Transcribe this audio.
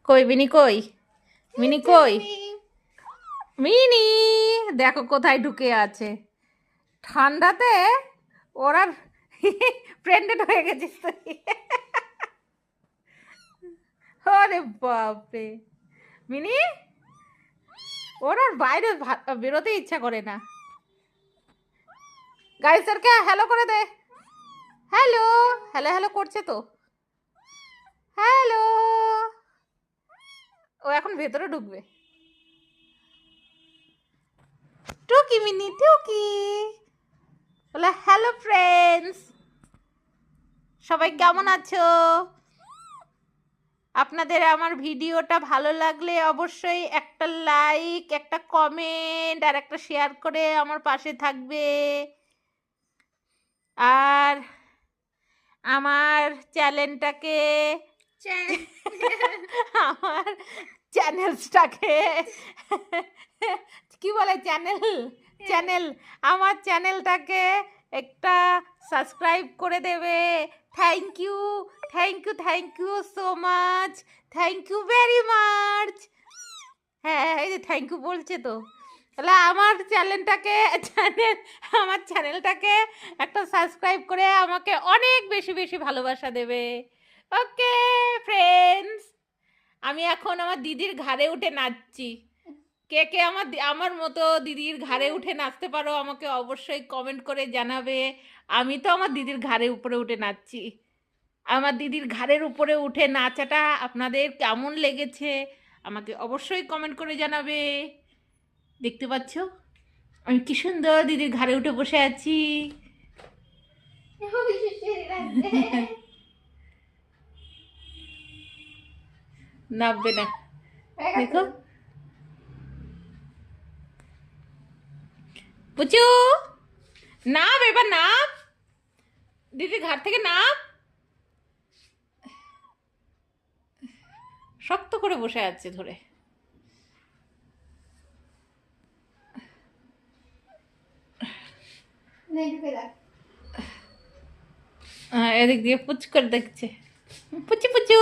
কই মিনি কই? মিনি কই? মিনি দেখো কোথায় ঢুকে আছে। ঠান্ডাতে ওরা প্রেগনেন্ট হয়ে গেছিস তুই। আরে বাপরে মিনি, ওর আর বাইরে বেরোতে ইচ্ছা করে না। গাড়ি স্যারকে হ্যালো করে দে। হ্যালো হ্যালো হ্যালো করছে তো। হ্যালো, ও এখন ভেতরে ঢুকবে। টুকি মিনি টুকি বলে হ্যালো ফ্রেন্ডস, সবাই কেমন আছো? আপনাদের আমার ভিডিওটা ভালো লাগলে অবশ্যই একটা লাইক, একটা কমেন্ট আর একটা শেয়ার করে আমার পাশে থাকবে। আর আমার চ্যানেলটাকে আমার চ্যানেলটাকে কি বলে চ্যানেল আমার চ্যানেলটাকে একটা সাবস্ক্রাইব করে দেবে। Thank you thank you so much, thank you very much. হ্যাঁ এই যে থ্যাংক ইউ বলছে তো। তাহলে আমার চ্যানেলটাকে একটা সাবস্ক্রাইব করে আমাকে অনেক বেশি বেশি ভালোবাসা দেবে। ওকে ফ্রেন্ডস, আমি এখন আমার দিদির ঘাড়ে উঠে নাচছি। কে কে আমার মতো দিদির ঘাড়ে উঠে নাচতে পারো আমাকে অবশ্যই কমেন্ট করে জানাবে। আমি তো আমার দিদির ঘাড়ে উপরে উঠে নাচছি। আমার দিদির ঘাড়ের উপরে উঠে নাচাটা আপনাদের কেমন লেগেছে আমাকে অবশ্যই কমেন্ট করে জানাবে। দেখতে পাচ্ছ আমি কি সুন্দর দিদির ঘাড়ে উঠে বসে আছি। নামবে না, দেখো পুচু, নাম এবার নাম, দিদির ঘাট থেকে নাম। শক্ত করে বসে আছে ধরে। এদিক দিয়ে পুচ করে দেখছে, পুচু পুচু।